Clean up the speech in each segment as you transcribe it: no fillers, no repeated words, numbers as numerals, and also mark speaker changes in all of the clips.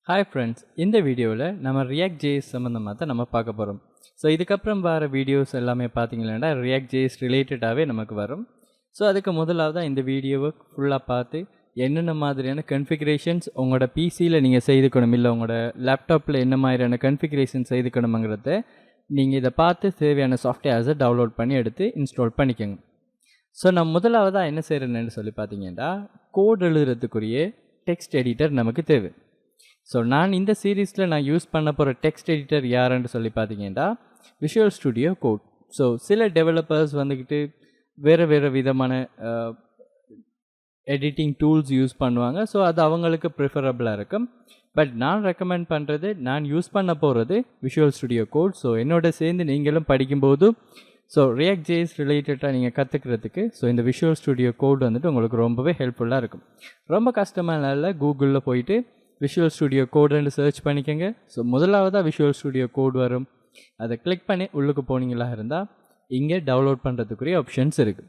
Speaker 1: Hi friends, இந்த வீடியோவில் நம்ம ரியாக்ட் ஜேஎஸ் சம்மந்தமாக தான் நம்ம பார்க்க போகிறோம். ஸோ இதுக்கப்புறம் வர வீடியோஸ் எல்லாமே பார்த்தீங்கன்னா ரியாக்ட் ஜேஎஸ் ரிலேட்டடாகவே நமக்கு வரும். ஸோ அதுக்கு முதலாவதாக இந்த வீடியோவை ஃபுல்லாக பார்த்து என்னென்ன மாதிரியான கன்ஃபிகரேஷன்ஸ் உங்களோட பிசியில் நீங்கள் செய்துக்கணும், இல்லை உங்களோட லேப்டாப்பில் என்ன மாதிரியான கன்ஃபிகரேஷன் செய்துக்கணுங்கிறத நீங்கள் இதை பார்த்து தேவையான சாஃப்ட்வேர்ஸை டவுன்லோட் பண்ணி எடுத்து இன்ஸ்டால் பண்ணிக்கோங்க. ஸோ நான் முதலாவதாக என்ன செய்கிறேன்னு சொல்லி பார்த்தீங்கன்னா, கோட் எழுதுறதுக்குரிய டெக்ஸ்ட் எடிட்டர் நமக்கு தேவை. ஸோ நான் இந்த சீரீஸில் நான் யூஸ் பண்ண போகிற டெக்ஸ்ட் எடிட்டர் யாருன்னு சொல்லி பார்த்தீங்கன்னா விஷுவல் ஸ்டுடியோ கோட். ஸோ சில டெவலப்பர்ஸ் வந்துக்கிட்டு வேறு விதமான எடிட்டிங் டூல்ஸ் யூஸ் பண்ணுவாங்க. ஸோ அது அவங்களுக்கு ப்ரிஃபரபிளாக இருக்கும். பட் நான் ரெக்கமெண்ட் பண்ணுறது, நான் யூஸ் பண்ண போகிறது விஷுவல் ஸ்டுடியோ கோட். ஸோ என்னோட சேர்ந்து நீங்களும் படிக்கும்போது ஸோ ரியாக்ட் ஜேஎஸ் ரிலேட்டடாக நீங்கள் கற்றுக்கிறதுக்கு ஸோ இந்த விஷுவல் ஸ்டுடியோ கோட் வந்துட்டு உங்களுக்கு ரொம்பவே ஹெல்ப்ஃபுல்லாக இருக்கும். ரொம்ப கஷ்டமான இல்லை, கூகுளில் போயிட்டு விஷுவல் ஸ்டுடியோ கோடுன்னு சர்ச் பண்ணிக்கோங்க. ஸோ முதலாவதாக விஷுவல் ஸ்டுடியோ கோட் வரும். அதை கிளிக் பண்ணி உள்ளுக்கு போனீங்களா இருந்தால் இங்கே டவுன்லோட் பண்ணுறதுக்குரிய ஆப்ஷன்ஸ் இருக்குது.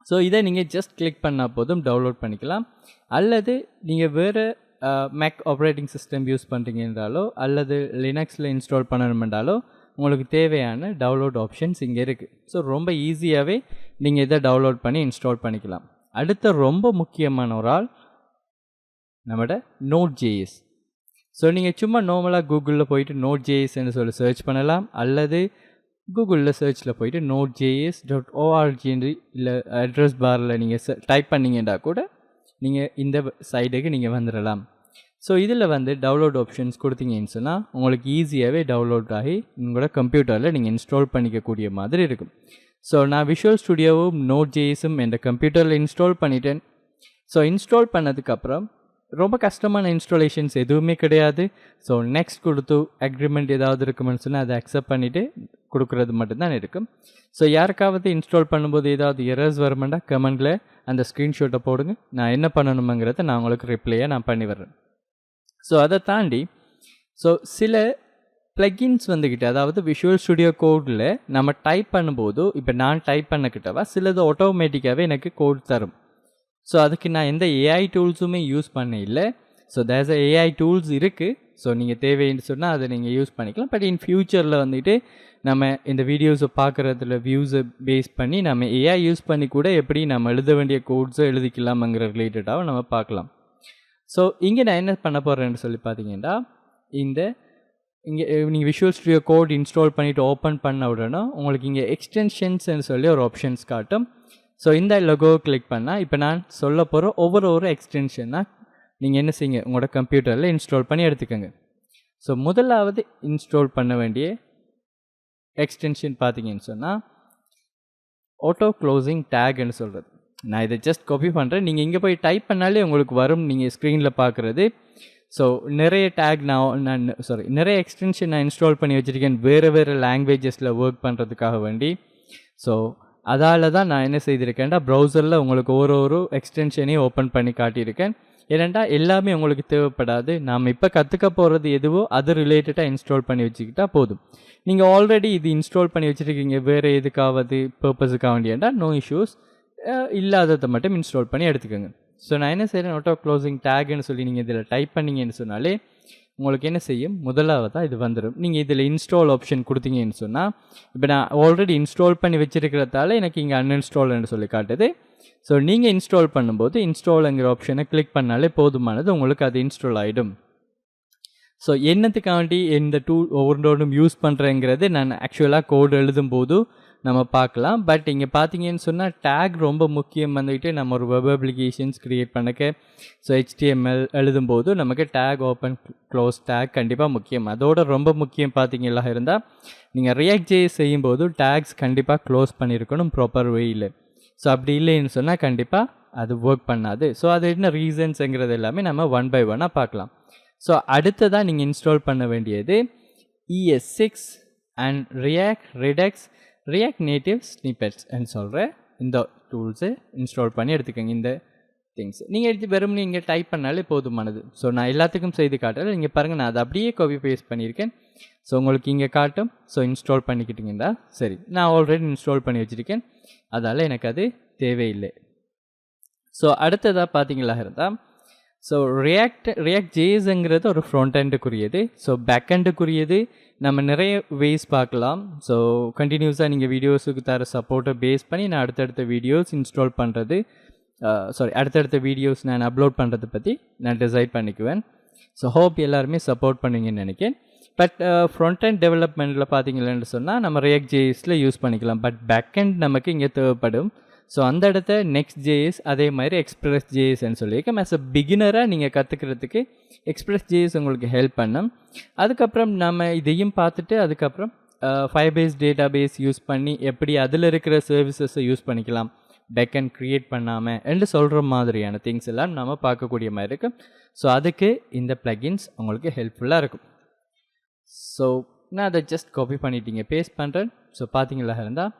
Speaker 1: ஸோ இதை நீங்கள் ஜஸ்ட் கிளிக் பண்ணால் போதும் டவுன்லோட் பண்ணிக்கலாம். அல்லது நீங்கள் வேறு மேக் ஆப்ரேட்டிங் சிஸ்டம் யூஸ் பண்ணுறீங்கன்றாலோ அல்லது லினக்ஸில் இன்ஸ்டால் பண்ணணுமென்றாலோ உங்களுக்கு தேவையான டவுன்லோட் ஆப்ஷன்ஸ் இங்கே இருக்குது. ஸோ ரொம்ப ஈஸியாகவே நீங்கள் இதை டவுன்லோட் பண்ணி இன்ஸ்டால் பண்ணிக்கலாம். அடுத்த ரொம்ப முக்கியமான ஒரு ஆள் நம்மளோட Node.js. ஸோ நீங்கள் சும்மா நார்மலாக கூகுளில் போயிட்டு Node.jsன்னு சொல்லி சர்ச் பண்ணலாம். அல்லது கூகுளில் சர்ச்சில் போயிட்டு Node.js.org இல்லை அட்ரஸ் பாரில் நீங்கள் டைப் பண்ணிங்கன்னா கூட நீங்கள் இந்த சைடுக்கு நீங்கள் வந்துடலாம். ஸோ இதில் வந்து டவுன்லோட் ஆப்ஷன்ஸ் கொடுத்தீங்கன்னு சொன்னால் உங்களுக்கு ஈஸியாகவே டவுன்லோட் ஆகி உங்களோட கம்ப்யூட்டரில் நீங்கள் இன்ஸ்டால் பண்ணிக்கக்கூடிய மாதிரி இருக்கும். ஸோ நான் விஷுவல் ஸ்டுடியோவும் Node.jsம் என் கம்ப்யூட்டரில் இன்ஸ்டால் பண்ணிட்டேன். ஸோ இன்ஸ்டால் பண்ணதுக்கப்புறம் ரொம்ப கஷ்டமான இன்ஸ்டாலேஷன்ஸ் எதுவுமே கிடையாது. ஸோ நெக்ஸ்ட் கொடுத்து அக்ரிமெண்ட் ஏதாவது இருக்குமென்னு சொன்னால் அதை அக்செப்ட் பண்ணிவிட்டு கொடுக்குறது மட்டும்தான் இருக்கும். ஸோ யாருக்காவது இன்ஸ்டால் பண்ணும்போது ஏதாவது எரர்ஸ் வருமெண்டா கமெண்டில் அந்த ஸ்க்ரீன்ஷாட்டை போடுங்க. நான் என்ன பண்ணணுங்கிறத நான் உங்களுக்கு ரிப்ளையாக நான் பண்ணி வர்றேன். ஸோ அதை தாண்டி சில ப்ளகின்ஸ் வந்துக்கிட்டு, அதாவது விஷுவல் ஸ்டுடியோ கோடில் நம்ம டைப் பண்ணும்போது இப்போ நான் டைப் பண்ணக்கிட்டவா சிலது ஆட்டோமேட்டிக்காகவே எனக்கு கோட் தரும். ஸோ அதுக்கு நான் எந்த ஏஐ டூல்ஸுமே யூஸ் பண்ண இல்லை. ஸோ தேர்ஸ் ஏஐ டூல்ஸ் இருக்குது. ஸோ நீங்கள் தேவைன்னு சொன்னால் அதை நீங்கள் யூஸ் பண்ணிக்கலாம். பட் இன் ஃப்யூச்சரில் வந்துட்டு நம்ம இந்த வீடியோஸை பார்க்குறதுல வியூஸை பேஸ் பண்ணி நம்ம ஏஐ யூஸ் பண்ணி கூட எப்படி நம்ம எழுத வேண்டிய கோட்ஸை எழுதிக்கலாம்ங்கிற ரிலேட்டடாக நம்ம பார்க்கலாம். ஸோ இங்கே நான் என்ன பண்ண போகிறேன்னு சொல்லி பார்த்தீங்கன்னா, இங்கே நீங்கள் விஷுவல் ஸ்டுடியோ கோட் இன்ஸ்டால் பண்ணிவிட்டு ஓப்பன் பண்ண உடனே உங்களுக்கு இங்கே எக்ஸ்டென்ஷன்ஸ்ன்னு சொல்லி ஒரு ஆப்ஷன்ஸ் காட்டும். ஸோ இந்த லோகோ கிளிக் பண்ணால் இப்போ நான் சொல்ல போகிற ஒவ்வொரு எக்ஸ்டென்ஷனாக நீங்கள் என்ன செய்யுங்க, உங்களோட கம்ப்யூட்டரில் இன்ஸ்டால் பண்ணி எடுத்துக்கோங்க. ஸோ முதலாவது இன்ஸ்டால் பண்ண வேண்டிய எக்ஸ்டென்ஷன் பார்த்தீங்கன்னு சொன்னால் ஆட்டோ க்ளோசிங் டேக்னு சொல்கிறது. நான் இதை ஜஸ்ட் காப்பி பண்ணுறேன். நீங்கள் இங்கே போய் டைப் பண்ணாலே உங்களுக்கு வரும், நீங்கள் ஸ்க்ரீனில் பார்க்குறது. ஸோ நிறைய டேக் நிறைய எக்ஸ்டென்ஷன் நான் இன்ஸ்டால் பண்ணி வச்சுருக்கேன் வேறு லாங்குவேஜஸில் ஒர்க் பண்ணுறதுக்காக வேண்டி. ஸோ அதால் தான் நான் என்ன செய்திருக்கேன்டா, ப்ரௌசரில் உங்களுக்கு ஒரு எக்ஸ்டென்ஷனையும் ஓப்பன் பண்ணி காட்டியிருக்கேன். ஏனெண்டா எல்லாமே உங்களுக்கு தேவைப்படாது. நாம் இப்போ கற்றுக்க போகிறது எதுவோ அது ரிலேட்டடாக இன்ஸ்டால் பண்ணி வச்சுக்கிட்டா போதும். நீங்கள் ஆல்ரெடி இது இன்ஸ்டால் பண்ணி வச்சுருக்கீங்க வேறு எதுக்காவது பர்பஸுக்காக வேண்டியண்டா நோ இஷ்யூஸ், இல்லாததை மட்டும் இன்ஸ்டால் பண்ணி எடுத்துக்கோங்க. ஸோ நான் என்ன செய்கிறேன், ஆட்டோ க்ளோசிங் டேக்னு சொல்லி நீங்கள் இதில் டைப் பண்ணிங்கன்னு சொன்னாலே உங்களுக்கு என்ன செய்யும், முதலாவதாக இது வந்துடும். நீங்கள் இதில் இன்ஸ்டால் ஆப்ஷன் கொடுத்தீங்கன்னு சொன்னால் இப்போ நான் ஆல்ரெடி இன்ஸ்டால் பண்ணி வச்சுருக்கிறதால எனக்கு இங்கே அன்இன்ஸ்டால்னு சொல்லி காட்டுது. ஸோ நீங்கள் இன்ஸ்டால் பண்ணும்போது இன்ஸ்டாலுங்கிற ஆப்ஷனை கிளிக் பண்ணாலே போதுமானது, உங்களுக்கு அது இன்ஸ்டால் ஆகிடும். ஸோ என்னத்துக்காண்டி எந்த டூல் ஒவ்வொன்றும் யூஸ் பண்ணுறேங்கிறது நான் ஆக்சுவலாக கோடு எழுதும்போது நம்ம பார்க்கலாம். பட் இங்கே பார்த்தீங்கன்னு சொன்னால் டேக் ரொம்ப முக்கியம். வந்துக்கிட்டு நம்ம ஒரு வெப் அப்ளிகேஷன்ஸ் க்ரியேட் பண்ணக்க ஸோ HTML எழுதும்போது நமக்கு டேக் ஓப்பன் க்ளோஸ் டேக் கண்டிப்பாக முக்கியம். அதோட ரொம்ப முக்கியம் பார்த்தீங்களா இருந்தால் நீங்கள் ரியாக்ட் ஜேஎஸ் செய்யும்போது டேக்ஸ் கண்டிப்பாக க்ளோஸ் பண்ணியிருக்கணும் ப்ராப்பர் வேயில். ஸோ அப்படி இல்லைன்னு சொன்னால் கண்டிப்பாக அது ஒர்க் பண்ணாது. ஸோ அது என்ன ரீசன்ஸுங்கிறது எல்லாமே நம்ம ஒன் பை ஒன்னாக பார்க்கலாம். ஸோ அடுத்ததாக நீங்கள் இன்ஸ்டால் பண்ண வேண்டியது ES6 and React Native Snippets ன்னு சொல்கிற இந்த டூல்ஸை இன்ஸ்டால் பண்ணி எடுத்துக்கோங்க. இந்த திங்ஸ் நீங்கள் எடுத்து வெறும் நீங்கள் டைப் பண்ணாலே போதுமானது. ஸோ நான் எல்லாத்துக்கும் செய்து காட்டுறேன். நீங்கள் பாருங்கள், நான் அதை அப்படியே காப்பி பேஸ்ட் பண்ணியிருக்கேன். ஸோ உங்களுக்கு இங்கே காட்டும். ஸோ இன்ஸ்டால் பண்ணிக்கிட்டீங்கன்னா சரி, நான் ஆல்ரெடி இன்ஸ்டால் பண்ணி வச்சுருக்கேன், அதால் எனக்கு அது தேவையில்லை. ஸோ அடுத்ததாக பார்த்தீங்களா இருந்தால் ஸோ ரியாக்ட் ஜேஎஸ்ங்கிறது ஒரு ஃப்ரண்ட் எண்டுக்குரியது. ஸோ பேக் எண்டுக்குரியது நம்ம நிறைய வேஸ் பார்க்கலாம். ஸோ கண்டினியூஸாக நீங்கள் வீடியோஸுக்கு தர சப்போர்ட்டை பேஸ் பண்ணி நான் அடுத்தடுத்த வீடியோஸ் இன்ஸ்டால் பண்ணுறது அடுத்தடுத்த வீடியோஸ் நான் அப்லோட் பண்ணுறதை பற்றி நான் டிசைட் பண்ணிக்குவேன். ஸோ ஹோப் எல்லாருமே சப்போர்ட் பண்ணுவீங்கன்னு நினைக்கிறேன். பட் ஃப்ரண்ட் எண்ட் டெவலப்மெண்ட்டில் பார்த்தீங்கன்னு சொன்னால் நம்ம ரியாக்ட் ஜேஎஸில் யூஸ் பண்ணிக்கலாம். பட் பேக் எண்ட் நமக்கு இங்கே தேவைப்படும். ஸோ அந்த இடத்த நெக்ஸ்ட் ஜேஎஸ் அதே மாதிரி எக்ஸ்பிரஸ் ஜேஎஸ்ன்னு சொல்லியிருக்கேன். ஆஸ் அ பிகினராக நீங்கள் கற்றுக்கிறதுக்கு எக்ஸ்பிரஸ் ஜேஎஸ் உங்களுக்கு ஹெல்ப் பண்ணும். அதுக்கப்புறம் நம்ம இதையும் பார்த்துட்டு அதுக்கப்புறம் ஃபைபேஸ் டேட்டா பேஸ் யூஸ் பண்ணி எப்படி அதில் இருக்கிற சர்வீசஸை யூஸ் பண்ணிக்கலாம் பேக்கெண்ட் க்ரியேட் பண்ணாமல் என்று சொல்கிற மாதிரியான திங்ஸ் எல்லாம் நம்ம பார்க்கக்கூடிய மாதிரி இருக்கும். ஸோ அதுக்கு இந்த ப்ளகின்ஸ் உங்களுக்கு ஹெல்ப்ஃபுல்லாக இருக்கும். ஸோ நான் அதை ஜஸ்ட் காப்பி பண்ணிட்டீங்க பேஸ்ட் பண்ணுறேன். ஸோ பார்த்தீங்களா இருந்தால்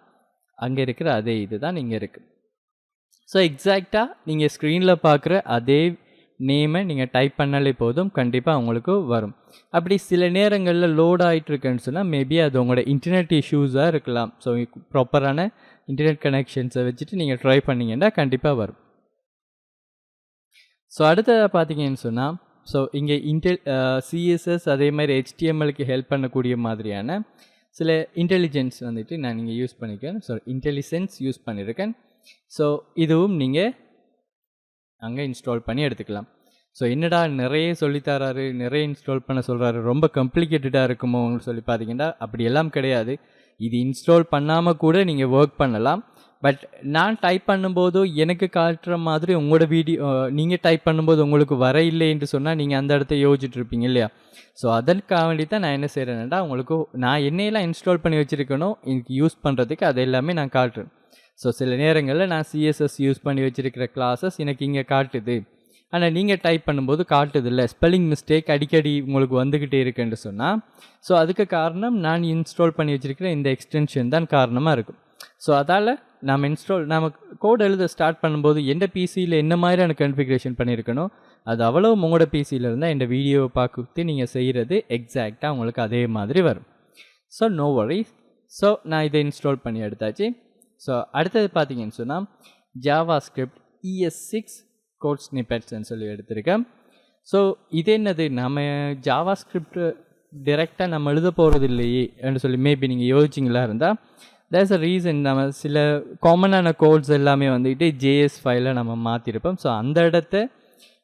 Speaker 1: அங்கே இருக்கிற அதே இது தான் இங்கே இருக்குது. ஸோ எக்ஸாக்டாக நீங்கள் ஸ்க்ரீனில் பார்க்குற அதே நேமை நீங்கள் டைப் பண்ணாலே போதும், கண்டிப்பாக உங்களுக்கு வரும். அப்படி சில நேரங்களில் லோட் ஆகிட்டுருக்குன்னு சொன்னால் மேபி அது உங்களோட இன்டர்நெட் இஷ்யூஸாக இருக்கலாம். ஸோ ப்ராப்பரான இன்டர்நெட் கனெக்ஷன்ஸை வச்சுட்டு நீங்கள் ட்ரை பண்ணிங்கன்னா கண்டிப்பாக வரும். ஸோ அடுத்ததாக பார்த்தீங்கன்னு சொன்னால் ஸோ இங்கே சிஎஸ்எஸ் அதே மாதிரி HTMLக்கு ஹெல்ப் பண்ணக்கூடிய மாதிரியான சில இன்டெலிஜென்ஸ் வந்துட்டு நான் இங்கே யூஸ் பண்ணிக்கிறேன். ஸோ இன்டெலிஜென்ஸ் யூஸ் பண்ணியிருக்கேன். ஸோ இதுவும் நீங்கள் அங்கே இன்ஸ்டால் பண்ணி எடுத்துக்கலாம். ஸோ என்னடா நிறைய சொல்லித்தராரு, நிறைய இன்ஸ்டால் பண்ண சொல்கிறாரு, ரொம்ப காம்ப்ளிகேட்டடாக இருக்குமோன்னு சொல்லி பார்த்தீங்கன்னா அப்படியெல்லாம் கிடையாது. இது இன்ஸ்டால் பண்ணாமல் கூட நீங்கள் ஒர்க் பண்ணலாம். பட் நான் டைப் பண்ணும்போது எனக்கு காட்டுற மாதிரி உங்களோட வீடியோ நீங்கள் டைப் பண்ணும்போது உங்களுக்கு வர இல்லைன்னு சொன்னால் நீங்கள் அந்த இடத்த யோசிச்சுட்ருப்பீங்க இல்லையா? ஸோ அதற்காக வேண்டி தான் நான் என்ன செய்கிறேன்னா உங்களுக்கு நான் என்னையெல்லாம் இன்ஸ்டால் பண்ணி வச்சுருக்கணும் எனக்கு யூஸ் பண்ணுறதுக்கு அது எல்லாமே நான் காட்டுறேன். ஸோ சில நேரங்களில் நான் சிஎஸ்எஸ் யூஸ் பண்ணி வச்சுருக்கிற கிளாஸஸ் எனக்கு இங்கே காட்டுது, ஆனால் நீங்கள் டைப் பண்ணும்போது காட்டுது இல்லை, ஸ்பெல்லிங் மிஸ்டேக் அடிக்கடி உங்களுக்கு வந்துக்கிட்டே இருக்குன்னு சொன்னால் ஸோ அதுக்கு காரணம் நான் இன்ஸ்டால் பண்ணி வச்சுருக்கிற இந்த எக்ஸ்டென்ஷன் தான் காரணமாக இருக்கும். ஸோ அதால் நம்ம கோட் எழுத ஸ்டார்ட் பண்ணும்போது எந்த பிசியில் என்ன மாதிரியான கன்ஃபிகரேஷன் பண்ணியிருக்கணும் அது அவ்வளோ உங்களோட பிசியில் இருந்தால் இந்த வீடியோவை பார்த்து நீங்கள் செய்கிறது எக்ஸாக்டாக உங்களுக்கு அதே மாதிரி வரும். So no worries. ஸோ நான் இதை இன்ஸ்டால் பண்ணி எடுத்தாச்சு. ஸோ அடுத்தது பார்த்தீங்கன்னு சொன்னால் ஜாவாஸ்கிரிப்ட் ES6 கோட் ஸ்னிப்பெட்ஸ்ன்னு சொல்லி எடுத்திருக்கேன். ஸோ இது என்னது, நம்ம ஜாவாஸ்கிரிப்ட் டைரெக்டாக நம்ம எழுத போகிறது இல்லையே என்று சொல்லி மேபி நீங்கள் யோசிச்சிங்களா இருந்தால் தேர்ஸ் அ ரீசன். நம்ம சில காமனான கோட்ஸ் எல்லாமே வந்துட்டு JS ஃபைலில் நம்ம மாற்றிருப்போம். ஸோ அந்த இடத்த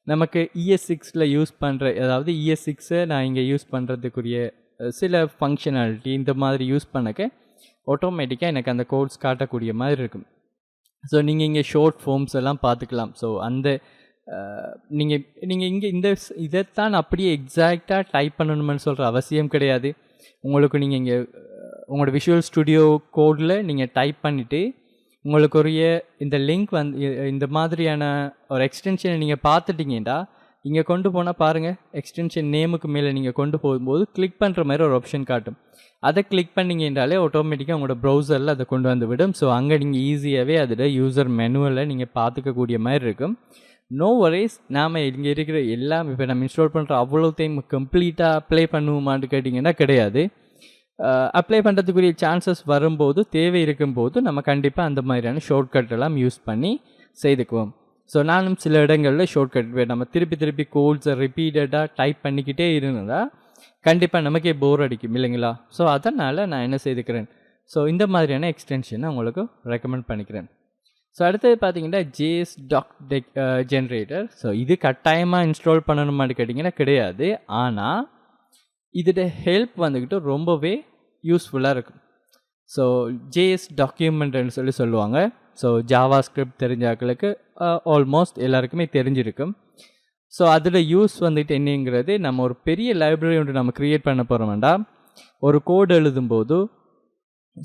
Speaker 1: நமக்கு ES6 யூஸ் பண்ணுற, அதாவது ES6 நான் இங்கே யூஸ் பண்ணுறதுக்குரிய சில ஃபங்க்ஷனாலிட்டி இந்த மாதிரி யூஸ் பண்ணக்க ஆட்டோமேட்டிக்காக எனக்கு அந்த கோட்ஸ் காட்டக்கூடிய மாதிரி இருக்கும். ஸோ நீங்கள் இங்கே ஷார்ட் ஃபார்ம்ஸ் எல்லாம் பார்த்துக்கலாம். ஸோ அந்த நீங்கள் இங்கே இதைத்தான் அப்படியே எக்ஸாக்டாக டைப் பண்ணணுமென்னு சொல்கிற அவசியம் கிடையாது. உங்களுக்கு நீங்கள் இங்கே உங்களோட விஷுவல் ஸ்டுடியோ கோடில் நீங்கள் டைப் பண்ணிவிட்டு உங்களுக்கு இந்த லிங்க் இந்த மாதிரியான ஒரு எக்ஸ்டென்ஷனை நீங்கள் பார்த்துட்டிங்கன்னா இங்கே கொண்டு போனால் பாருங்கள், எக்ஸ்டென்ஷன் நேமுக்கு மேலே நீங்கள் கொண்டு போகும்போது கிளிக் பண்ணுற மாதிரி ஒரு ஆப்ஷன் காட்டும். அதை கிளிக் பண்ணிங்கன்றாலே ஆட்டோமேட்டிக்காக உங்களோட ப்ரௌசரில் அதை கொண்டு வந்து விடும். ஸோ அங்கே நீங்கள் ஈஸியாகவே அதில் யூசர் மெனுவலில் நீங்கள் பார்த்துக்கக்கூடிய மாதிரி இருக்கும். No worries. நாம் இங்கே இருக்கிற எல்லாம் இப்போ நம்ம இன்ஸ்டால் பண்ணுற அவ்வளோ டைம் கம்ப்ளீட்டாக அப்ளை பண்ணுவோமான்னு கேட்டிங்கன்னா கிடையாது. அப்ளை பண்ணுறதுக்குரிய சான்சஸ் வரும்போது, தேவை இருக்கும்போது நம்ம கண்டிப்பாக அந்த மாதிரியான ஷார்ட்கட் எல்லாம் யூஸ் பண்ணி செய்துக்குவோம். ஸோ நானும் சில இடங்களில் ஷார்ட்கட் நம்ம திருப்பி கோட்ஸை ரிப்பீட்டடாக டைப் பண்ணிக்கிட்டே இருந்தால் கண்டிப்பாக நமக்கே போர் அடிக்கும் இல்லைங்களா? ஸோ அதனால் நான் என்ன செய்துக்கிறேன், ஸோ இந்த மாதிரியான எக்ஸ்டென்ஷனை உங்களுக்கு ரெக்கமெண்ட் பண்ணிக்கிறேன். ஸோ அடுத்தது பார்த்தீங்கன்னா JS டாக் ஜென்ரேட்டர். ஸோ இது கட்டாயமாக இன்ஸ்டால் பண்ணணுமான்னு கேட்டிங்கன்னா கிடையாது. ஆனால் இதோட ஹெல்ப் வந்துக்கிட்டு ரொம்பவே யூஸ்ஃபுல்லாக இருக்கும். ஸோ JS டாக்குமெண்ட்னு சொல்லுவாங்க. ஸோ ஜாவாஸ்கிரிப்ட் தெரிஞ்சாக்களுக்கு ஆல்மோஸ்ட் எல்லாருக்குமே தெரிஞ்சிருக்கும். ஸோ அதில் யூஸ் வந்துட்டு என்னங்கிறது, நம்ம ஒரு பெரிய லைப்ரரி ஒன்று நம்ம க்ரியேட் பண்ண போகிறோம் வேண்டாம். ஒரு கோடு எழுதும்போது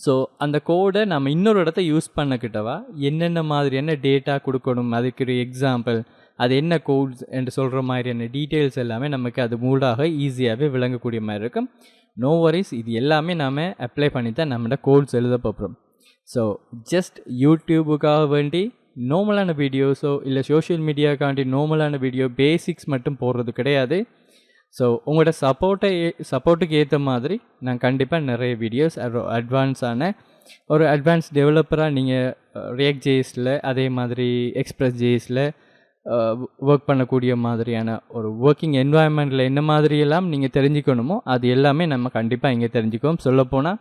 Speaker 1: ஸோ அந்த கோடை நம்ம இன்னொரு இடத்த யூஸ் பண்ணக்கிட்டவா என்னென்ன மாதிரியான டேட்டா கொடுக்கணும், அதுக்கு ஒரு எக்ஸாம்பிள், அது என்ன கோட்ஸ் என்று சொல்கிற மாதிரியான டீட்டெயில்ஸ் எல்லாமே நமக்கு அது மூடாக ஈஸியாகவே விளங்கக்கூடிய மாதிரி இருக்கும். No worries. இது எல்லாமே நாம் அப்ளை பண்ணி தான் நம்மளோட கோட்ஸ் எழுத போகிறோம். ஸோ ஜஸ்ட் யூடியூபுக்காக வேண்டி நார்மலான வீடியோஸோ இல்லை சோஷியல் மீடியாக்காண்டி நார்மலான வீடியோ பேசிக்ஸ் மட்டும் போடுறது கிடையாது. ஸோ உங்களோட சப்போர்ட்டுக்கு ஏற்ற மாதிரி நான் கண்டிப்பாக நிறைய வீடியோஸ் அட்வான்ஸ் டெவலப்பராக நீங்கள் ரியாக்ட் ஜேஎஸில் அதே மாதிரி எக்ஸ்பிரஸ் ஜேஎஸில் ஒர்க் பண்ணக்கூடிய மாதிரியான ஒரு ஒர்க்கிங் என்வாயன்மெண்ட்டில் என்ன மாதிரியெல்லாம் நீங்கள் தெரிஞ்சுக்கணுமோ அது எல்லாமே நம்ம கண்டிப்பாக இங்கே தெரிஞ்சுக்குவோம். சொல்லப்போனால்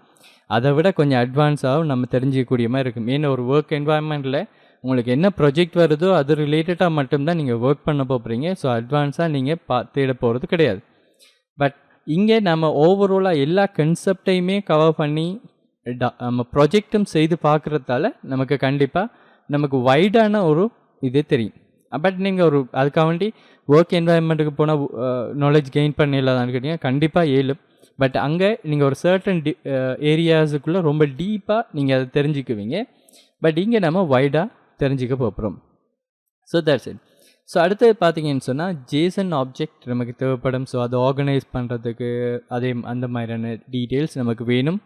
Speaker 1: அதை விட கொஞ்சம் அட்வான்ஸாகவும் நம்ம தெரிஞ்சிக்கக்கூடிய மாதிரி இருக்கும். ஏன்னா ஒரு ஒர்க் என்வாயன்மெண்ட்டில் உங்களுக்கு என்ன ப்ரொஜெக்ட் வருதோ அது ரிலேட்டடாக மட்டும்தான் நீங்கள் ஒர்க் பண்ண போகிறீங்க. ஸோ அட்வான்ஸாக நீங்கள் தேட போகிறது கிடையாது. பட் இங்கே நம்ம ஓவராலாக எல்லா கன்செப்டையுமே கவர் பண்ணி நம்ம ப்ரொஜெக்டும் செய்து பார்க்குறதால நமக்கு கண்டிப்பாக நமக்கு வைடான ஒரு இது தெரியும். பட் நீங்கள் ஒரு அதுக்காக வேண்டி ஒர்க் என்வாயன்மெண்ட்டுக்கு போனால் நாலேஜ் கெயின் பண்ணிடலான்னு கேட்டிங்கன்னா கண்டிப்பாக இயலும். பட் அங்கே நீங்கள் ஒரு சர்டன் ஏரியாஸுக்குள்ளே ரொம்ப டீப்பாக நீங்கள் அதை தெரிஞ்சுக்குவீங்க. பட் இங்கே நம்ம வைடாக தெரிஞ்சுக்க போகிறோம். So that's it. ஸோ அடுத்தது பார்த்தீங்கன்னு சொன்னால் ஜேசன் ஆப்ஜெக்ட் நமக்கு தேவைப்படும். ஸோ அதை ஆர்கனைஸ் பண்ணுறதுக்கு அந்த மாதிரியான டீட்டெயில்ஸ் நமக்கு வேணும்.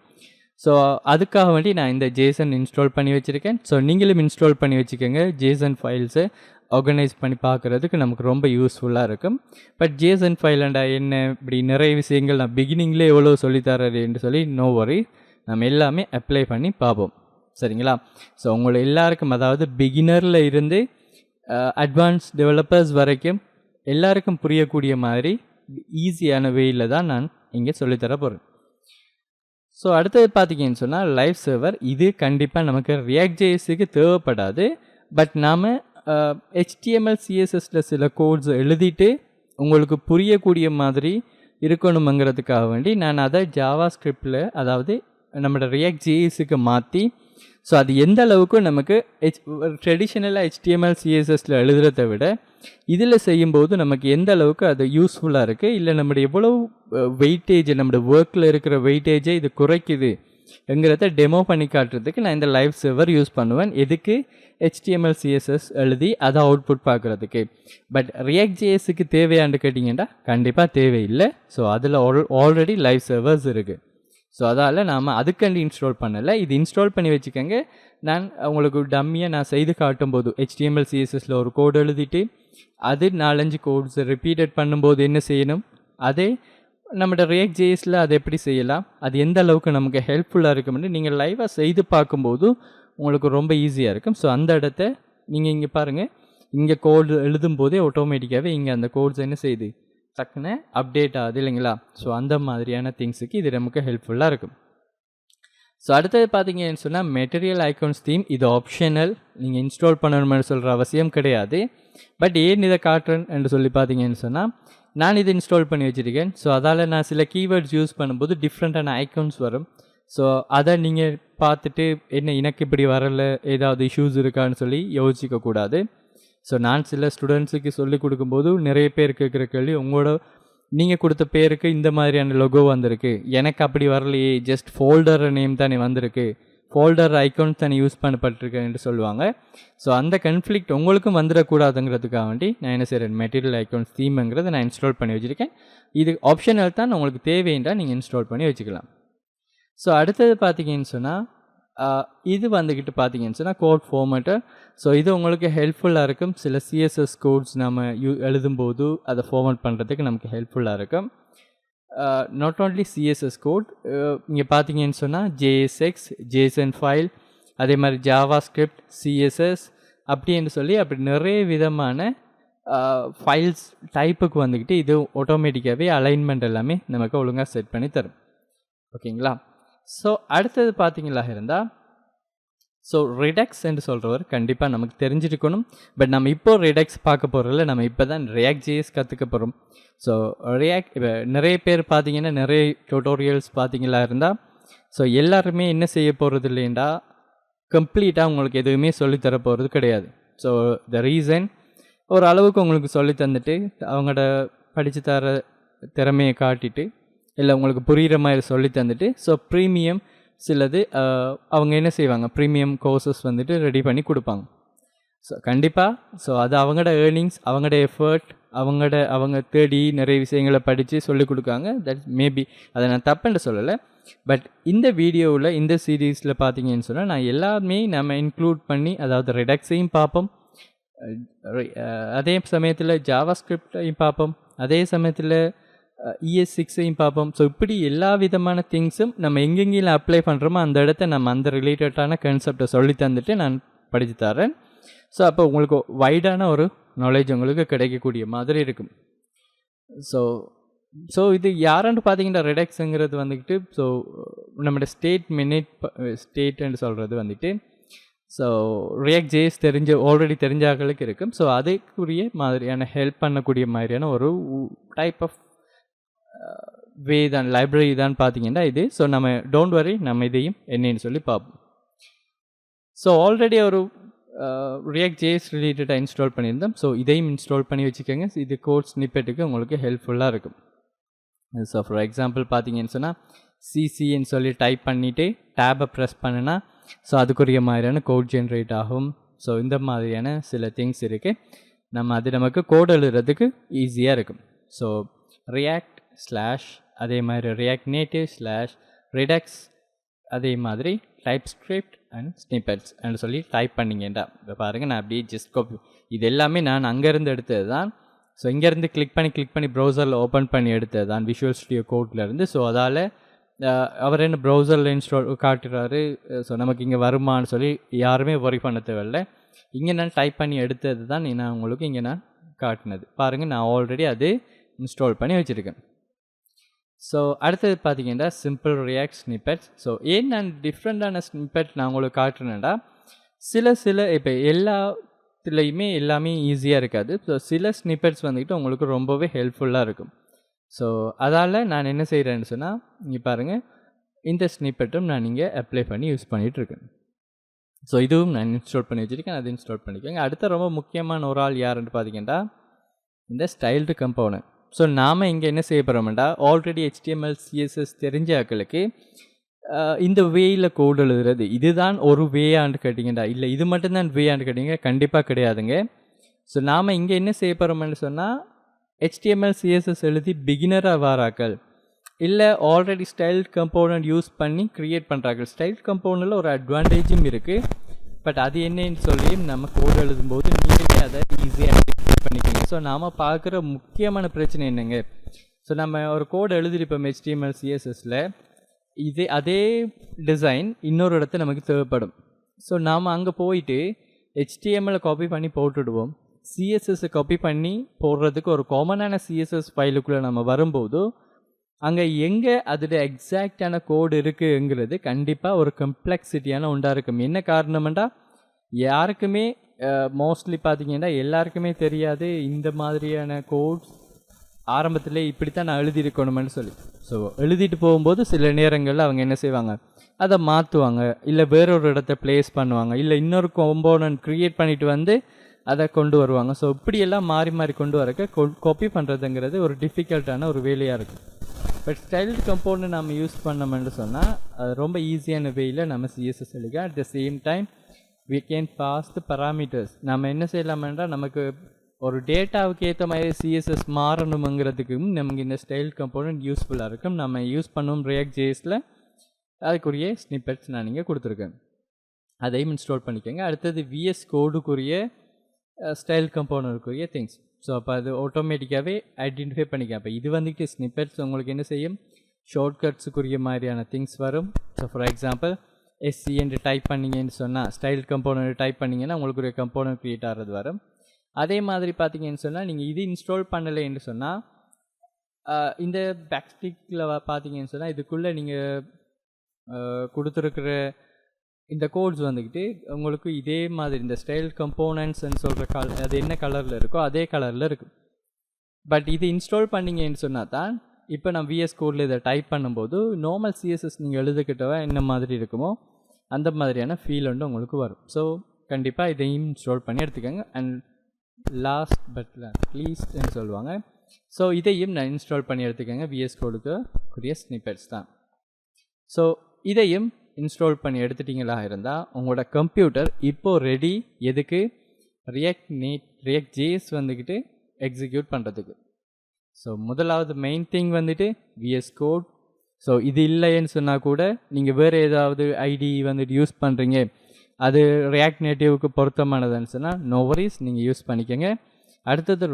Speaker 1: ஸோ அதுக்காக வேண்டி நான் இந்த ஜேசன் இன்ஸ்டால் பண்ணி வச்சுருக்கேன். ஸோ நீங்களும் இன்ஸ்டால் பண்ணி வச்சுக்கோங்க. ஜேசன் ஃபைல்ஸை ஆர்கனைஸ் பண்ணி பார்க்குறதுக்கு நமக்கு ரொம்ப யூஸ்ஃபுல்லாக இருக்கும். பட் ஜேசன் ஃபைலண்டா என்ன, இப்படி நிறைய விஷயங்கள் நான் பிகினிங்லேயே எவ்வளோ சொல்லித்தரேன்னு சொல்லி நோ வரி, நம்ம எல்லாமே அப்ளை பண்ணி பார்ப்போம். சரிங்களா? ஸோ உங்களை எல்லாருக்கும், அதாவது பிகினரில் இருந்து அட்வான்ஸ் டெவலப்பர்ஸ் வரைக்கும் எல்லாருக்கும் புரியக்கூடிய மாதிரி ஈஸியான வேயில் தான் நான் இங்கே சொல்லித்தர போகிறேன். ஸோ அடுத்தது பார்த்தீங்கன்னு சொன்னால் லைவ் சர்வர். இது கண்டிப்பாக நமக்கு ரியாக்ட் ஜேஎஸ்க்கு தேவைப்படாது. பட் நாம் HTML CSSல சில கோட்ஸ் எழுதிட்டு உங்களுக்கு புரியக்கூடிய மாதிரி இருக்கணுங்கிறதுக்காக வேண்டி நான் அதை ஜாவா ஸ்கிரிப்டில், அதாவது நம்மளோட ரியாக்ட் ஜேஎஸ்க்கு மாற்றி, ஸோ அது எந்த அளவுக்கு நமக்கு ட்ரெடிஷ்னலாக HTML CSSல எழுதுறதை விட இதில் செய்யும்போது நமக்கு எந்த அளவுக்கு அது யூஸ்ஃபுல்லாக இருக்குது, இல்லை நம்மளுடைய எவ்வளவு வெயிட்டேஜ், நம்மளோட ஒர்க்கில் இருக்கிற வெயிட்டேஜை இது குறைக்குது என்கிறத டெமோ பண்ணி காட்டுறதுக்கு நான் இந்த லைவ் சர்வர் யூஸ் பண்ணுவேன். எதுக்கு? HTML CSS எழுதி அதை அவுட்புட் பார்க்குறதுக்கு. பட் ரியாக்ட் ஜேஎஸ்க்கு தேவையான்னு கேட்டிங்கன்னா கண்டிப்பாக தேவையில்லை. ஸோ அதில் ஆல்ரெடி லைவ் சர்வர்ஸ் இருக்குது. ஸோ அதால் நாம் அதுக்கண்டி இன்ஸ்டால் பண்ணலை. இது இன்ஸ்டால் பண்ணி வச்சுக்கோங்க. நான் உங்களுக்கு டம்மியை நான் செய்து காட்டும்போது HTML CSSல ஒரு கோடு எழுதிட்டு அது 4-5 கோட்ஸ் ரிப்பீட்டட் பண்ணும்போது என்ன செய்யணும், அதே நம்மளோட ரியாக்ட் ஜேஎஸில் அதை எப்படி செய்யலாம், அது எந்த அளவுக்கு நமக்கு ஹெல்ப்ஃபுல்லாக இருக்கும்னு நீங்கள் லைவாக செய்து பார்க்கும்போது உங்களுக்கு ரொம்ப ஈஸியாக இருக்கும். ஸோ அந்த இடத்த நீங்கள் இங்கே பாருங்கள், இங்கே கோடு எழுதும்போதே ஆட்டோமேட்டிக்காகவே இங்கே அந்த கோட்ஸ் என்ன செய்யுது, டக்குன்னு அப்டேட் ஆகுது இல்லைங்களா? ஸோ அந்த மாதிரியான திங்ஸுக்கு இது நமக்கு ஹெல்ப்ஃபுல்லாக இருக்கும். ஸோ அடுத்தது பார்த்தீங்கன்னு சொன்னால் மெட்டீரியல் ஐகான்ஸ் தீம். இது ஆப்ஷனல், நீங்கள் இன்ஸ்டால் பண்ணணும்னு சொல்கிற அவசியம் கிடையாது. பட் ஏன் இதை காட்டுறேன் என்று சொல்லி பார்த்தீங்கன்னு சொன்னால் நான் இதை இன்ஸ்டால் பண்ணி வச்சுருக்கேன். ஸோ அதால் நான் சில கீவேர்ட்ஸ் யூஸ் பண்ணும்போது டிஃப்ரெண்ட்டான ஐகான்ஸ் வரும். ஸோ அதை நீங்கள் பார்த்துட்டு என்ன எனக்கு இப்படி வரலை, ஏதாவது இஷ்யூஸ் இருக்கான்னு சொல்லி யோசிக்கக்கூடாது. ஸோ நான் சில ஸ்டூடெண்ட்ஸுக்கு சொல்லிக் கொடுக்கும்போது நிறைய பேர் கேட்குற கேள்வி, உங்களோட நீங்கள் கொடுத்த பேருக்கு இந்த மாதிரியான லொகோ வந்திருக்கு, எனக்கு அப்படி வரலையே, ஜஸ்ட் ஃபோல்டர் நேம் தானே வந்திருக்கு, ஃபோல்டர் ஐகான்ஸ் தானே யூஸ் பண்ணப்பட்டிருக்கேன்னு சொல்லுவாங்க. ஸோ அந்த கன்ஃப்ளிக்ட் உங்களுக்கும் வந்துடக்கூடாதுங்கிறதுக்காக வேண்டி நான் என்ன செய்கிறேன், மெட்டீரியல் ஐகான்ஸ் தீம்ங்கிறத நான் இன்ஸ்டால் பண்ணி வச்சுருக்கேன். இது ஆப்ஷனல் தான், உங்களுக்கு தேவைன்றா நீங்கள் இன்ஸ்டால் பண்ணி வச்சுக்கலாம். ஸோ அடுத்தது பார்த்தீங்கன்னு சொன்னால் இது வந்துக்கிட்டு பார்த்தீங்கன்னு சொன்னால் கோட் ஃபார்மேட்டர். ஸோ இது உங்களுக்கு ஹெல்ப்ஃபுல்லாக இருக்கும். சில CSS கோட்ஸ் நம்ம எழுதும்போது அதை ஃபார்மேட் பண்ணுறதுக்கு நமக்கு ஹெல்ப்ஃபுல்லாக இருக்கும். நாட் ஓன்லி CSS கோட், இங்கே பார்த்தீங்கன்னு சொன்னால் JSX, JSON ஃபைல், அதே மாதிரி ஜாவா ஸ்கிரிப்ட், CSS அப்படின்னு சொல்லி அப்படி நிறைய விதமான ஃபைல்ஸ் டைப்புக்கு வந்துக்கிட்டு இது ஆட்டோமேட்டிக்காகவே அலைன்மெண்ட் எல்லாமே நமக்கு ஒழுங்காக செட் பண்ணி தரும். ஓகேங்களா? ஸோ அடுத்தது பார்த்தீங்களா இருந்தால், ஸோ ரிடக்ஸ் என்று சொல்கிறவர் கண்டிப்பாக நமக்கு தெரிஞ்சிருக்கணும். பட் நம்ம இப்போ ரிடக்ஸ் பார்க்க போகிறதில்ல, நம்ம இப்போ தான் ரியாக்ட் ஜேஎஸ் கற்றுக்க போகிறோம். ஸோ இப்போ நிறைய பேர் பார்த்தீங்கன்னா நிறைய டியூட்டோரியல்ஸ் பார்த்தீங்களா இருந்தால், ஸோ எல்லாருமே என்ன செய்ய போகிறது இல்லைண்டா, கம்ப்ளீட்டாக உங்களுக்கு எதுவுமே சொல்லித்தர போகிறது கிடையாது. ஸோ த ரீசன், ஒரு அளவுக்கு உங்களுக்கு சொல்லி தந்துட்டு அவங்களோட படித்து தர திறமையை காட்டிட்டு, இல்லை உங்களுக்கு புரிகிற மாதிரி சொல்லி தந்துட்டு, ஸோ ப்ரீமியம் சிலது அவங்க என்ன செய்வாங்க, ப்ரீமியம் கோர்சஸ் வந்துட்டு ரெடி பண்ணி கொடுப்பாங்க. ஸோ கண்டிப்பாக ஸோ அது அவங்களோட ஏர்னிங்ஸ், அவங்களோட எஃபர்ட், அவங்க தேடி நிறைய விஷயங்களை படித்து சொல்லிக் கொடுக்காங்க. தட் மேபி அதை நான் தப்புன்னு சொல்லலை. பட் இந்த வீடியோவில் இந்த சீரீஸில் பார்த்தீங்கன்னு சொன்னால் நான் எல்லாமே நம்ம இன்க்ளூட் பண்ணி, அதாவது ரிடக்ஸையும் பார்ப்போம், அதே சமயத்தில் ஜாவா ஸ்கிரிப்டையும் பார்ப்போம், அதே சமயத்தில் ES6ஐயும் பார்ப்போம். ஸோ இப்படி எல்லா விதமான திங்ஸும் நம்ம எங்கெங்கெல்லாம் அப்ளை பண்ணுறோமோ அந்த இடத்த நம்ம அந்த ரிலேட்டடான கான்செப்டை சொல்லி தந்துட்டு நான் படித்து தரேன். ஸோ அப்போ உங்களுக்கு வைடான ஒரு நாலேஜ் உங்களுக்கு கிடைக்கக்கூடிய மாதிரி இருக்கும். ஸோ இது யாருன்னு பார்த்தீங்கன்னா ரெடக்ஸுங்கிறது வந்துக்கிட்டு ஸோ நம்மளோட ஸ்டேட்னு சொல்கிறது வந்துட்டு ஸோ ரியாக்ட் ஜேஸ் ஆல்ரெடி தெரிஞ்சாக்களுக்கு இருக்கும். ஸோ அதுக்குரிய மாதிரியான ஹெல்ப் பண்ணக்கூடிய மாதிரியான ஒரு டைப் ஆஃப் வே தான் லைப்ரரி தான் பார்த்தீங்கன்னா இது. ஸோ நம்ம டோன்ட் வரி, நம்ம இதையும் என்னன்னு சொல்லி பார்ப்போம். ஸோ ஆல்ரெடி ஒரு ரியாக்ட் ஜேஸ் ரிலேட்டடாக இன்ஸ்டால் பண்ணியிருந்தோம். ஸோ இதையும் இன்ஸ்டால் பண்ணி வச்சுக்கோங்க. இது கோட் ஸ்னிப்பெட்டுக்கு உங்களுக்கு ஹெல்ப்ஃபுல்லாக இருக்கும். ஸோ ஃபார் எக்ஸாம்பிள் பார்த்தீங்கன்னு சொன்னால் சிசின்னு சொல்லி டைப் பண்ணிவிட்டு டேபை ப்ரெஸ் பண்ணினா ஸோ அதுக்குரிய மாதிரியான கோட் ஜென்ரேட் ஆகும். ஸோ இந்த மாதிரியான சில திங்ஸ் இருக்குது. நமக்கு கோட் எழுதுறதுக்கு ஈஸியாக இருக்கும். ஸோ ரியாக்ட் / அதே மாதிரி ரியாக்ட் நேட்டிவ் / ரிடக்ஸ் அதே மாதிரி டைப்ஸ்கிரிப்ட் அண்ட் ஸ்னிப்பெட்ஸ் அப்படின்னு சொல்லி டைப் பண்ணிங்கண்டா இப்போ பாருங்கள், நான் அப்படியே ஜஸ்ட் காப்பி இது எல்லாமே நான் அங்கேருந்து எடுத்தது தான். ஸோ இங்கேருந்து கிளிக் பண்ணி ப்ரௌசரில் ஓப்பன் பண்ணி எடுத்தது தான் விஷுவல் ஸ்டுடியோ கோட்லேருந்து. ஸோ அதால் அவர் என்ன ப்ரௌசரில் இன்ஸ்டால் காட்டுறாரு. ஸோ நமக்கு இங்கே வருமானு சொல்லி யாருமே ஒரி பண்ண தேவையில்லை. இங்கே நான் டைப் பண்ணி எடுத்தது தான் நான் உங்களுக்கு இங்கே நான் காட்டினது. பாருங்கள், நான் ஆல்ரெடி அது இன்ஸ்டால் பண்ணி வச்சுருக்கேன். ஸோ அடுத்தது பார்த்தீங்கன்னா சிம்பிள் ரியாக்ட் ஸ்னிப்பெட்ஸ். ஸோ ஏன் நான் டிஃப்ரெண்ட்டான ஸ்னிப்பெட் நான் உங்களுக்கு காட்டுறேன்டா, சில இப்போ எல்லாத்துலேயுமே எல்லாமே ஈஸியாக இருக்காது. ஸோ சில ஸ்னிப்பெட்ஸ் வந்துக்கிட்டு உங்களுக்கு ரொம்பவே ஹெல்ப்ஃபுல்லாக இருக்கும். ஸோ அதால் நான் என்ன செய்கிறேன்னு சொன்னால், இங்கே பாருங்கள், இந்த ஸ்னிப்பெட்டும் நான் இங்கே அப்ளை பண்ணி யூஸ் பண்ணிகிட்ருக்கேன். ஸோ இதுவும் நான் இன்ஸ்டால் பண்ணி வச்சுருக்கேன், அது இன்ஸ்டால் பண்ணிக்கோங்க. அடுத்த ரொம்ப முக்கியமான ஒரு ஆள் யாருன்னு பார்த்தீங்கன்னா இந்த ஸ்டைல்டு கம்போனன்ட். ஸோ நாம் இங்கே என்ன செய்ய போகிறோம்டா, ஆல்ரெடி HTML CSS தெரிஞ்ச ஆக்களுக்கு இந்த வேயில் கோட் எழுதுறது இதுதான் ஒரு வேயான்னு கேட்டிங்கடா, இல்லை இது மட்டும்தான் வேயான்னு கேட்டிங்க, கண்டிப்பாக கிடையாதுங்க. ஸோ நாம் இங்கே என்ன செய்ய போகிறோம்னு சொன்னால், HTML CSS எழுதி பிகினராக வாராக்கள், இல்லை ஆல்ரெடி ஸ்டைல் கம்போனன்ட் யூஸ் பண்ணி க்ரியேட் பண்ணுறாங்க. ஸ்டைல் கம்போனண்டில் ஒரு அட்வான்டேஜும் இருக்குது. பட் அது என்னன்னு சொல்லி நம்ம கோட் எழுதும்போது நீங்களே அதை ஈஸியாக ஐடென்டிஃபை பண்ணிக்கோங்க. ஸோ நாம் பார்க்குற முக்கியமான பிரச்சனை என்னங்க, ஸோ நம்ம ஒரு கோட் எழுதிருப்போம் HTML CSSல, அதே டிசைன் இன்னொரு இடத்துல நமக்கு தேவைப்படும். ஸோ நாம் அங்கே போயிட்டு HTML காப்பி பண்ணி போட்டுடுவோம், CSS காப்பி பண்ணி போடுறதுக்கு ஒரு காமனான CSS ஃபைலுக்குள்ளே நம்ம வரும்போது அங்கே எங்கே அதோட எக்ஸாக்டான கோடு இருக்குங்கிறது கண்டிப்பாக ஒரு கம்ப்ளெக்சிட்டியான உண்டாக இருக்கும். என்ன காரணம்டா, யாருக்குமே மோஸ்ட்லி பார்த்தீங்கன்னா எல்லாருக்குமே தெரியாது இந்த மாதிரியான கோட்ஸ் ஆரம்பத்தில் இப்படித்தான் நான் எழுதியிருக்கணுமென்னு சொல்லி. ஸோ எழுதிட்டு போகும்போது சில நேரங்களில் அவங்க என்ன செய்வாங்க, அதை மாற்றுவாங்க, இல்லை வேறொரு இடத்த ப்ளேஸ் பண்ணுவாங்க, இல்லை இன்னொரு காம்போனன்ட் க்ரியேட் பண்ணிட்டு வந்து அதை கொண்டு வருவாங்க. ஸோ இப்படியெல்லாம் மாறி கொண்டு வரக்க காப்பி பண்ணுறதுங்கிறது ஒரு டிஃபிகல்ட்டான ஒரு வேலையாக இருக்கும். பட் ஸ்டைல்டு கம்போனன்ட் நம்ம யூஸ் பண்ணோம்னு சொன்னால் அது ரொம்ப ஈஸியான வேயில் நம்ம CSS எழுதுக. At the same time we can pass the parameters. நம்ம என்ன செய்யலாம்னா, நமக்கு ஒரு டேட்டாவுக்கு ஏற்ற மாதிரி CSS மாறணுங்கிறதுக்கும் நமக்கு இந்த ஸ்டைல் கம்போனன்ட் யூஸ்ஃபுல்லாக இருக்கும். நம்ம யூஸ் பண்ணுவோம் ரியாக்ட் ஜேஸில், அதுக்குரிய ஸ்னிப்பெட்ஸ் நான் இங்கே கொடுத்துருக்கேன், அதையும் இன்ஸ்டால் பண்ணிக்கோங்க. அடுத்தது VS கோடுக்குரிய ஸ்டைல் கம்போனன்ட்க்குரிய திங்ஸ். ஸோ அப்போ அது ஆட்டோமேட்டிக்காகவே ஐடென்டிஃபை பண்ணிக்க. அப்போ இது வந்துட்டு ஸ்னிப்பெட்ஸ் உங்களுக்கு என்ன செய்யும், ஷார்ட்கட்ஸுக்குரிய மாதிரியான திங்ஸ் வரும். ஸோ ஃபார் எக்ஸாம்பிள் SC என்று டைப் பண்ணிங்கன்னு சொன்னால், ஸ்டைல் கம்போனன்ட் டைப் பண்ணிங்கன்னா உங்களுக்கு ஒரு கம்போனன்ட் க்ரியேட் ஆகிறது வரும். அதே மாதிரி பார்த்தீங்கன்னு சொன்னால், நீங்கள் இது இன்ஸ்டால் பண்ணலைன்னு சொன்னால் இந்த பேக்ஸ்டிக்கில் பார்த்தீங்கன்னு சொன்னால் இதுக்குள்ளே நீங்கள் கொடுத்துருக்குற இந்த கோட்ஸ் வந்துக்கிட்டு உங்களுக்கு இதே மாதிரி இந்த ஸ்டைல் கம்போனன்ட்ஸ்ன்னு சொல்கிற அது என்ன கலரில் இருக்கோ அதே கலரில் இருக்கும். பட் இது இன்ஸ்டால் பண்ணிங்கன்னு சொன்னால் தான் இப்போ நான் VS கோடில் இதை டைப் பண்ணும்போது நார்மல் CSS நீங்கள் எழுதுக்கிட்டவா என்ன மாதிரி இருக்குமோ அந்த மாதிரியான ஃபீல் வந்து உங்களுக்கு வரும். ஸோ கண்டிப்பாக இதையும் இன்ஸ்டால் பண்ணி எடுத்துக்கோங்க. அண்ட் லாஸ்ட் பட் லீஸ்ட்னு சொல்லுவாங்க. ஸோ இதையும் நான் இன்ஸ்டால் பண்ணி எடுத்துக்கோங்க. VS கோடுக்குரிய ஸ்னிப்பெட்ஸ் தான். ஸோ இதையும் இன்ஸ்டால் பண்ணி எடுத்துட்டிங்களா இருந்தால் உங்களோட கம்ப்யூட்டர் இப்போது ரெடி எதுக்கு, ரியாக்ட் ஜேஸ் வந்துக்கிட்டு எக்ஸிக்யூட் பண்ணுறதுக்கு. ஸோ முதலாவது மெயின் திங் வந்துட்டு VS கோட். ஸோ இது இல்லைன்னு சொன்னால் கூட நீங்கள் வேறு ஏதாவது ஐடி வந்துட்டு யூஸ் பண்ணுறீங்க, அது ரியாக்ட் நேட்டிவ்க்கு பொருத்தமானதுன்னு சொன்னால் நோ வரிஸ், நீங்கள் யூஸ் பண்ணிக்கோங்க. அடுத்தது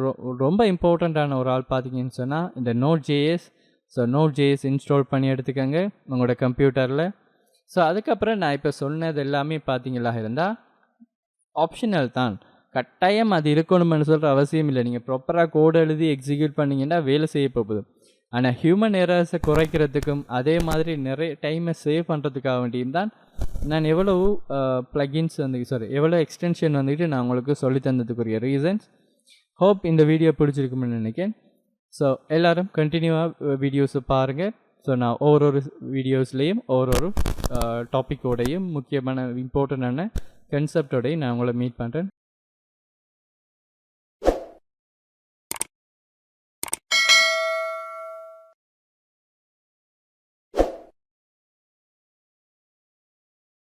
Speaker 1: ரொம்ப இம்பார்ட்டண்ட்டான ஒரு ஆள் பார்த்தீங்கன்னு சொன்னால் இந்த Node.js. ஸோ Node.js இன்ஸ்டால் பண்ணி எடுத்துக்கோங்க உங்களோட கம்ப்யூட்டரில். ஸோ அதுக்கப்புறம் நான் இப்போ சொன்னது எல்லாமே பார்த்தீங்களா இருந்தால் ஆப்ஷனல் தான். கட்டாயம் அது இருக்கணும்னு சொல்கிற அவசியம் இல்லை. நீங்கள் ப்ராப்பராக கோடு எழுதி எக்ஸிக்யூட் பண்ணிங்கன்னா வேலை செய்ய போகுது. ஆனால் ஹியூமன் எரர்ஸை குறைக்கிறதுக்கும் அதே மாதிரி நிறைய டைமை சேவ் பண்ணுறதுக்காக வேண்டியும் தான் நான் எவ்வளவு ப்ளகின்ஸ் எவ்வளோ எக்ஸ்டென்ஷன் வந்துட்டு நான் உங்களுக்கு சொல்லி தந்ததுக்குரிய ரீசன்ஸ். ஹோப் இந்த வீடியோ பிடிச்சிருக்கும்னு நினைக்கிறேன். ஸோ எல்லோரும் கண்டினியூவாக வீடியோஸை பாருங்கள். ஸோ நான் ஒவ்வொரு வீடியோஸ்லேயும் ஒவ்வொரு டாப்பிக்கோடையும் முக்கியமான இம்பார்ட்டண்டான கன்செப்டோடையும் நான் உங்களை மீட் பண்ணுறேன்.